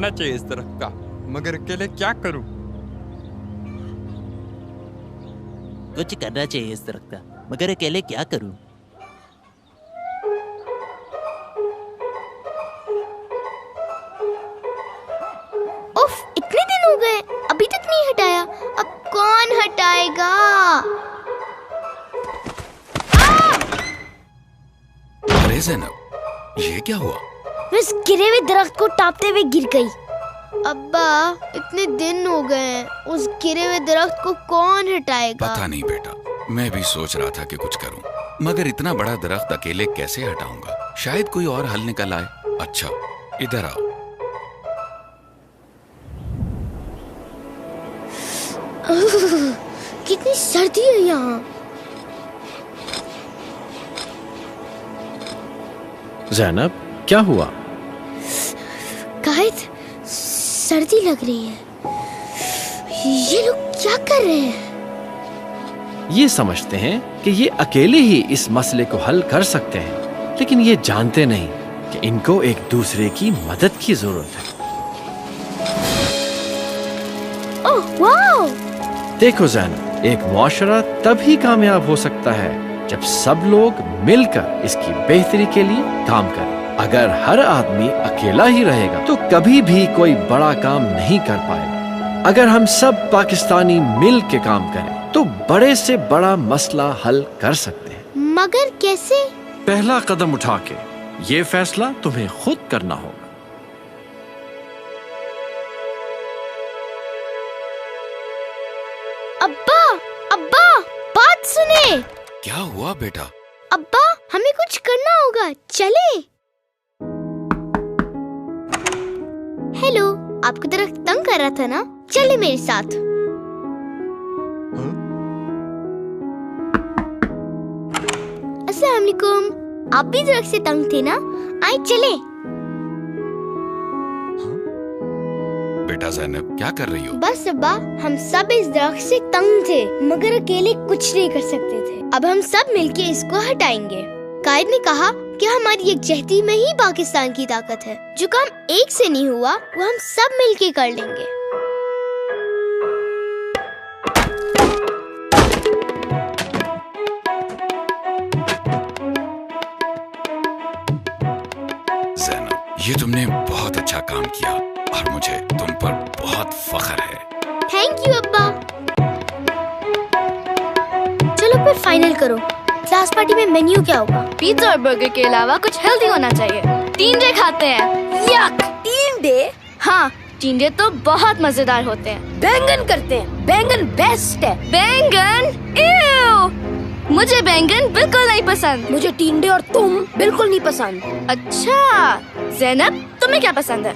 करना चाहिए इस दरख्त का, मगर अकेले क्या करूं? कुछ करना चाहिए इस दरख्त का, मगर अकेले क्या करूं? उफ, इतने दिन हो गए अभी तक नहीं हटाया। अब कौन हटाएगा? अरे ज़ैनब, ये क्या हुआ? मैं इस गिरे हुए दरख्त को टापते हुए गिर गई। अब्बा, इतने दिन हो गए, उस गिरे हुए दरख्त को कौन हटाएगा? पता नहीं बेटा, मैं भी सोच रहा था कि कुछ करूं, मगर इतना बड़ा दरख्त अकेले कैसे हटाऊंगा? शायद कोई और हल निकल आए। अच्छा, इधर आओ। कितनी सर्दी है यहाँ। ज़ैनब, क्या हुआ? कायद, सर्दी लग रही है। ये लोग क्या कर रहे हैं? ये समझते हैं कि ये अकेले ही इस मसले को हल कर सकते हैं, लेकिन ये जानते नहीं कि इनको एक दूसरे की मदद की जरूरत है। Oh wow! देखो ज़ैनब, एक मुआशरा तभी कामयाब हो सकता है जब सब लोग मिलकर इसकी बेहतरी के लिए काम करें। अगर हर आदमी अकेला ही रहेगा तो कभी भी कोई बड़ा काम नहीं कर पाएगा। अगर हम सब पाकिस्तानी मिल के काम करें तो बड़े से बड़ा मसला हल कर सकते हैं। मगर कैसे? पहला कदम उठा के ये फैसला तुम्हें खुद करना होगा। अब्बा, अब्बा, बात सुने। क्या हुआ बेटा? अब्बा, हमें कुछ करना होगा, चले। हेलो, आपको दरख्त तंग कर रहा था ना? चले मेरे साथ। अस्सलाम वालेकुम। आप भी दरख्त से तंग थे ना? आए चले। बेटा ज़ैनब, क्या कर रही हो? बस अब्बा, हम सब इस दरख्त से तंग थे, मगर अकेले कुछ नहीं कर सकते थे। अब हम सब मिलके इसको हटाएंगे। कायद ने कहा कि हमारी यकजहती में ही पाकिस्तान की ताकत है। जो काम एक से नहीं हुआ वो हम सब मिलके कर लेंगे। ज़ैनब, ये तुमने बहुत अच्छा काम किया और मुझे तुम पर बहुत फख्र है। थैंक यू अब्बा। चलो फिर फाइनल करो, क्लास पार्टी में मेन्यू क्या होगा? पिज्जा और बर्गर के अलावा कुछ हेल्दी होना चाहिए। टींडे खाते हैं। यक! टींडे? हाँ, टींडे तो बहुत मजेदार होते हैं। बैंगन करते हैं, बैंगन बेस्ट है। बैंगन? इव! मुझे बैंगन बिल्कुल नहीं पसंद। मुझे टींडे और तुम बिल्कुल नहीं पसंद। अच्छा, ज़ैनब, तुम्हें क्या पसंद है?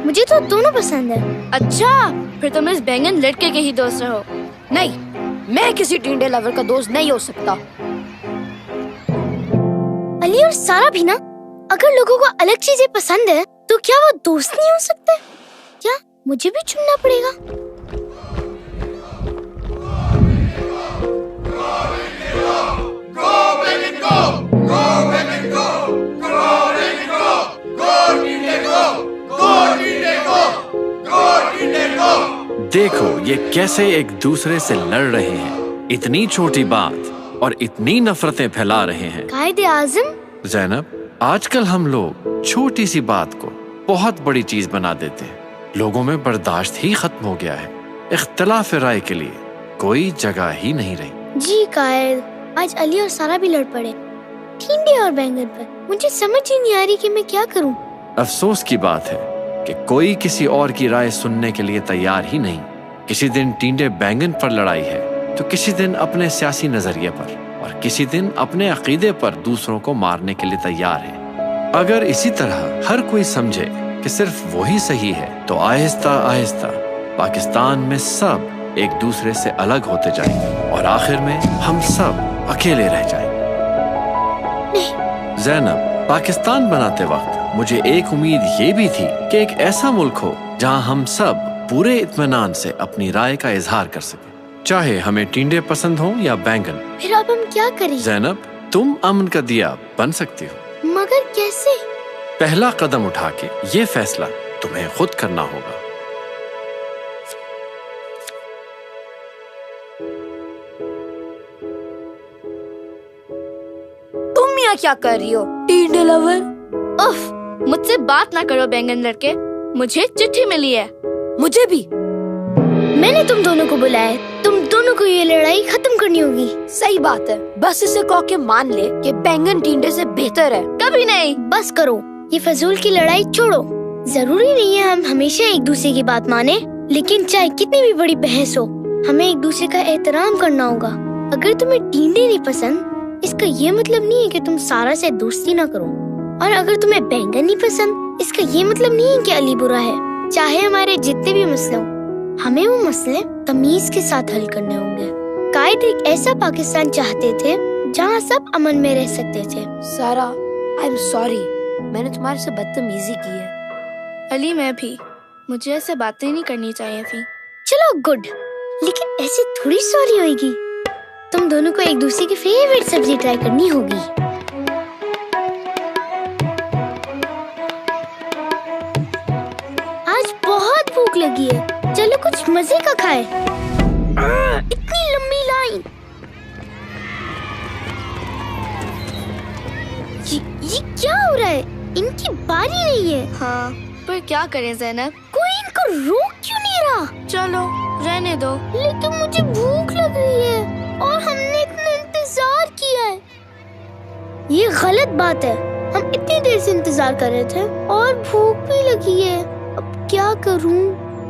मुझे तो दोनों पसंद है। अच्छा, फिर तुम इस बैंगन लड़के के ही दोस्त रहो। नहीं, मैं किसी टींडे लवर का दोस्त नहीं हो सकता। अली और सारा भी ना, अगर लोगों को अलग चीजें पसंद है तो क्या वो दोस्त नहीं हो सकते? क्या मुझे भी चुनना पड़ेगा? देखो ये कैसे एक दूसरे से लड़ रहे हैं। इतनी छोटी बात और इतनी नफरतें फैला रहे हैं। कायदे आज़म, ज़ैनब, आजकल हम लोग छोटी सी बात को बहुत बड़ी चीज बना देते हैं। लोगों में बर्दाश्त ही खत्म हो गया है। इख्तिलाफ राय के लिए कोई जगह ही नहीं रही। जी कायद, आज अली और सारा भी लड़ पड़े टींडे और बैंगन पर। मुझे समझ ही नहीं आ रही कि मैं क्या करूं। अफसोस की बात है कि कोई किसी और की राय सुनने के लिए तैयार ही नहीं। किसी दिन टींडे बैंगन पर लड़ाई है तो किसी दिन अपने सियासी नजरिए पर और किसी दिन अपने अकीदे पर दूसरों को मारने के लिए तैयार है। अगर इसी तरह हर कोई समझे कि सिर्फ वही सही है तो आहिस्ता आहिस्ता पाकिस्तान में सब एक दूसरे से अलग होते जाएंगे और आखिर में हम सब अकेले रह जाएंगे। ज़ैनब, पाकिस्तान बनाते वक्त मुझे एक उम्मीद ये भी थी कि एक ऐसा मुल्क हो जहां हम सब पूरे इत्मीनान से अपनी राय का इजहार कर सकें, चाहे हमें टींडे पसंद हो या बैंगन। फिर अब हम क्या करें? ज़ैनब, तुम अमन का दिया बन सकती हो। मगर कैसे? पहला कदम उठा के ये फैसला तुम्हें खुद करना होगा। तुम यहाँ क्या कर रही हो टींडे लवर? उफ, मुझसे बात ना करो बैंगन लड़के। मुझे चिट्ठी मिली है। मुझे भी। मैंने तुम दोनों को बुलाया है। तुम दोनों को ये लड़ाई खत्म करनी होगी। सही बात है, बस इसे कह के मान ले कि बैंगन टींडे से बेहतर है। कभी नहीं। बस करो, ये फजूल की लड़ाई छोड़ो। जरूरी नहीं है हम हमेशा एक दूसरे की बात माने, लेकिन चाहे कितनी भी बड़ी बहस हो, हमें एक दूसरे का एहतराम करना होगा। अगर तुम्हें टींडे नहीं पसंद, इसका ये मतलब नहीं है कि तुम सारा से दोस्ती ना करो। और अगर तुम्हें बैंगन नहीं पसंद, इसका ये मतलब नहीं है कि अली बुरा है। चाहे हमारे जितने भी मसले हों, हमें वो मसले तमीज के साथ हल करने होंगे। कायद एक ऐसा पाकिस्तान चाहते थे जहाँ सब अमन में रह सकते थे। सारा, आई एम सॉरी, मैंने तुम्हारे से बदतमीजी की है। अली, मैं भी। मुझे ऐसे बातें नहीं करनी चाहिए थी। चलो गुड, लेकिन ऐसे थोड़ी सॉरी होगी। तुम दोनों को एक दूसरे की फेवरेट सब्जी ट्राई करनी होगी। आज बहुत भूख लगी है, चलो कुछ मजे का खाए। इतनी लंबी लाइन। ये क्या हो रहा है? इनकी बारी नहीं है। हाँ, पर क्या करें ज़ैनब? कोई इनको रोक क्यों नहीं रहा? चलो रहने दो। लेकिन मुझे भूख लग रही है और हमने इतना इंतजार किया है। ये गलत बात है। हम इतनी देर से इंतजार कर रहे थे और भूख भी लगी है। अब क्या करूं?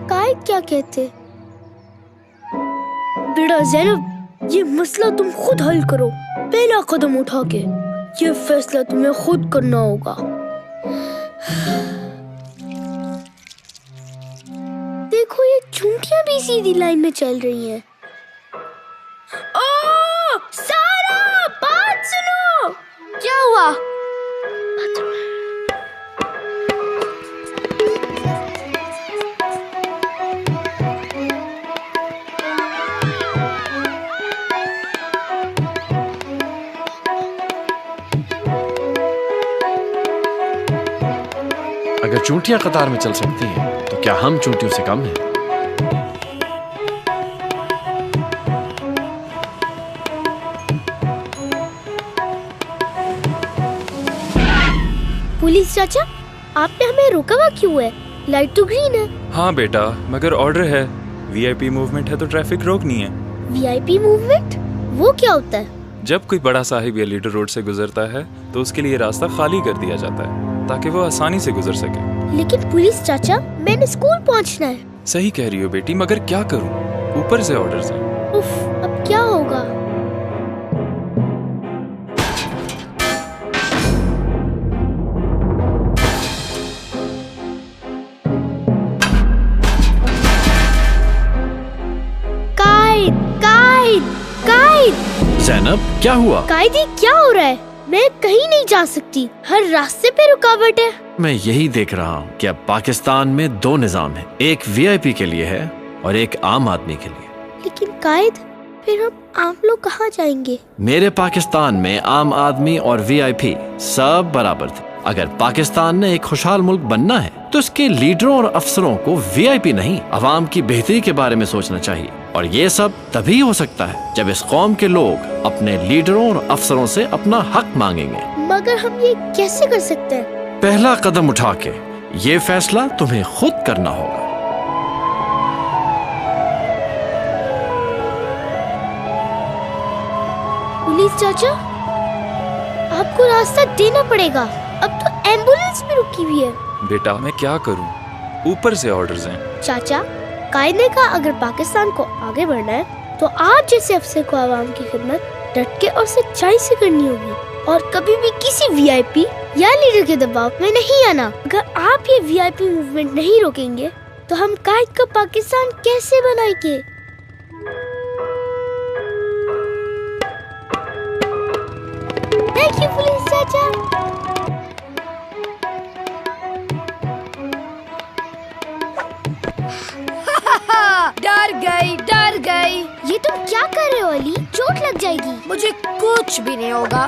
कायद क्या कहते? बेटा ज़ैनब, ये मसला तुम खुद हल करो। पहला कदम उठा के ये फैसला तुम्हें खुद करना होगा। देखो, ये चूंटियां भी सीधी लाइन में चल रही हैं। ओ, सारा, बात सुनो। क्या हुआ? अगर चूंटियां कतार में चल सकती हैं, तो क्या हम चूंटियों से कम हैं? पुलिस चाचा, आपने हमें रोका हुआ क्यों है? लाइट तो ग्रीन है। हाँ बेटा, मगर ऑर्डर है। वीआईपी मूवमेंट है तो ट्रैफिक रोकनी है। VIP movement? वो क्या होता है? जब कोई बड़ा साहिब या लीडर रोड से गुजरता है तो उसके लिए रास्ता खाली कर दिया जाता है ताकि वो आसानी से गुजर सके। लेकिन पुलिस चाचा, मैंने स्कूल पहुंचना है। सही कह रही हो बेटी, मगर क्या करूं? ऊपर से ऑर्डर्स हैं। उफ, अब क्या होगा? कायद, कायद, कायद। ज़ैनब, क्या हुआ? कायद, ये क्या हो रहा है? मैं कहीं नहीं जा सकती, हर रास्ते पे रुकावट है। मैं यही देख रहा हूँ कि अब पाकिस्तान में दो निजाम है, एक वीआईपी के लिए है और एक आम आदमी के लिए। लेकिन कायद, फिर हम आम लोग कहाँ जाएंगे? मेरे पाकिस्तान में आम आदमी और वीआईपी सब बराबर थे। अगर पाकिस्तान ने एक खुशहाल मुल्क बनना है तो इसके लीडरों और अफसरों को वीआईपी नहीं, अवाम की बेहतरी के बारे में सोचना चाहिए। और ये सब तभी हो सकता है जब इस कौम के लोग अपने लीडरों और अफसरों से अपना हक मांगेंगे। मगर हम ये कैसे कर सकते हैं? पहला कदम उठा के ये फैसला तुम्हें खुद करना होगा। पुलिस चाचा, आपको रास्ता देना पड़ेगा। अब तो एम्बुलेंस भी रुकी हुई है। बेटा, मैं क्या करूं? ऊपर से ऑर्डर्स हैं। चाचा, कायद ने कहा अगर पाकिस्तान को आगे बढ़ना है तो आप जैसे अफसर को आवाम की खिदमत डट के और सच्चाई से करनी होगी और कभी भी किसी वीआईपी या लीडर के दबाव में नहीं आना। अगर आप ये वीआईपी मूवमेंट नहीं रोकेंगे तो हम कायद का पाकिस्तान कैसे बनाएंगे? थैंक यू पुलिस चाचा। डर गई, डर गई। ये तुम क्या कर रहे हो अली? चोट लग जाएगी। मुझे कुछ भी नहीं होगा,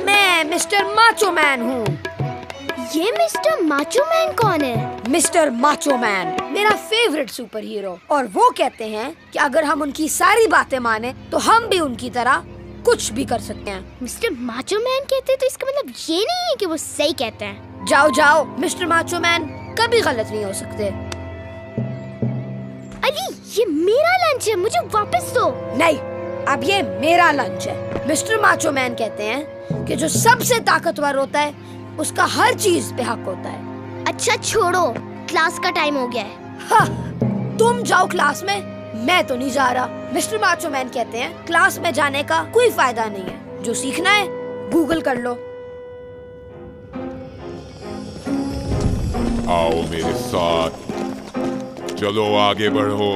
मैं मिस्टर माचो मैन हूँ। ये मिस्टर माचो मैन कौन है? मिस्टर माचो मैन मेरा फेवरेट सुपर हीरो, और वो कहते हैं कि अगर हम उनकी सारी बातें माने तो हम भी उनकी तरह कुछ भी कर सकते हैं। मिस्टर माचो मैन कहते हैं तो इसका मतलब ये नहीं है कि वो सही कहते हैं। जाओ जाओ, मिस्टर माचो मैन कभी गलत नहीं हो सकते। अली, ये मेरा लंच है, मुझे वापस दो। नहीं, अब ये मेरा लंच है। मिस्टर माचो मैन कहते हैं कि जो सबसे ताकतवर होता है उसका हर चीज पे हक होता है। अच्छा छोड़ो, क्लास का टाइम हो गया है। हाँ, तुम जाओ क्लास में, मैं तो नहीं जा रहा। मिस्टर माचो मैन कहते हैं क्लास में जाने का कोई फायदा नहीं है, जो सीखना है गूगल कर लो। आओ मेरे साथ, चलो आगे बढ़ो,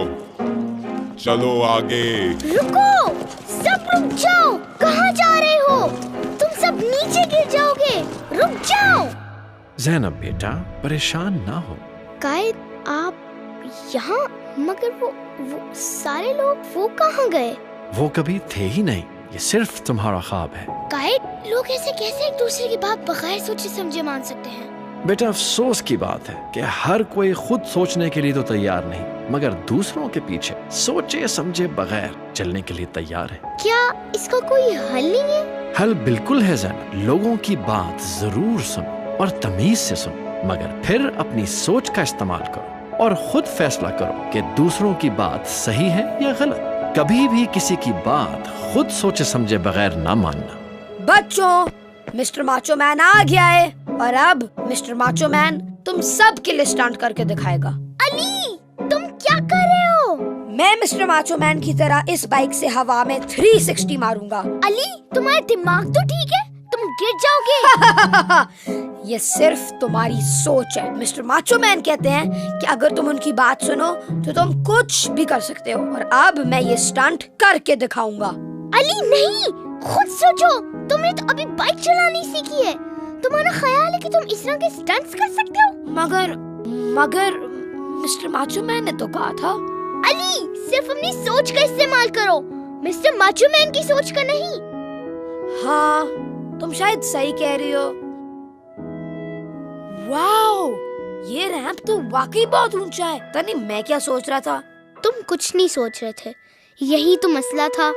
चलो आगे। रुको, सब रुक जाओ। कहाँ जा रहे हो? तुम सब नीचे गिर जाओगे, रुक जाओ। ज़ैनब बेटा, परेशान ना हो। कायद, आप यहाँ, मगर वो सारे लोग वो कहाँ गए? वो कभी थे ही नहीं, ये सिर्फ तुम्हारा ख्वाब है। कायद, लोग ऐसे कैसे एक दूसरे की बात बगैर सोचे समझे मान सकते हैं? बेटा, अफसोस की बात है कि हर कोई खुद सोचने के लिए तो तैयार नहीं, मगर दूसरों के पीछे सोचे समझे बगैर चलने के लिए तैयार है। क्या इसका कोई हल नहीं है? हल बिल्कुल है ज़ैनब। लोगों की बात जरूर सुनो और तमीज से सुनो, मगर फिर अपनी सोच का इस्तेमाल करो और खुद फैसला करो कि दूसरों की बात सही है या गलत। कभी भी किसी की बात खुद सोचे समझे बगैर ना मानना। बच्चों, मिस्टर माचो मैन आ गया है और अब मिस्टर माचो मैन तुम सब के लिए स्टंट करके दिखाएगा। अली, तुम क्या कर रहे हो? मैं मिस्टर माचो मैन की तरह इस बाइक से हवा में 360 मारूंगा। अली, तुम्हारा दिमाग तो ठीक है? तुम गिर जाओगे। ये सिर्फ तुम्हारी सोच है। मिस्टर माचो मैन कहते हैं कि अगर तुम उनकी बात सुनो तो तुम कुछ भी कर सकते हो, और अब मैं ये स्टंट करके दिखाऊंगा। अली नहीं, खुद सोचो, तुमने तो अभी बाइक चलानी सीखी है। तुम्हारा ख्याल है कि तुम इस तरह के स्टंट्स कर सकते हो? मगर मिस्टर माचो मैन ने तो कहा था। अली, सिर्फ अपनी सोच का इस्तेमाल करो, मिस्टर माचो मैन की सोच का नहीं। हाँ, तुम शायद सही कह रही हो। वाओ, ये रैंप तो वाकई बहुत ऊंचा है। तनी मैं क्या सोच रहा था? तुम कुछ नहीं सोच रहे थे, यही तो मसला था।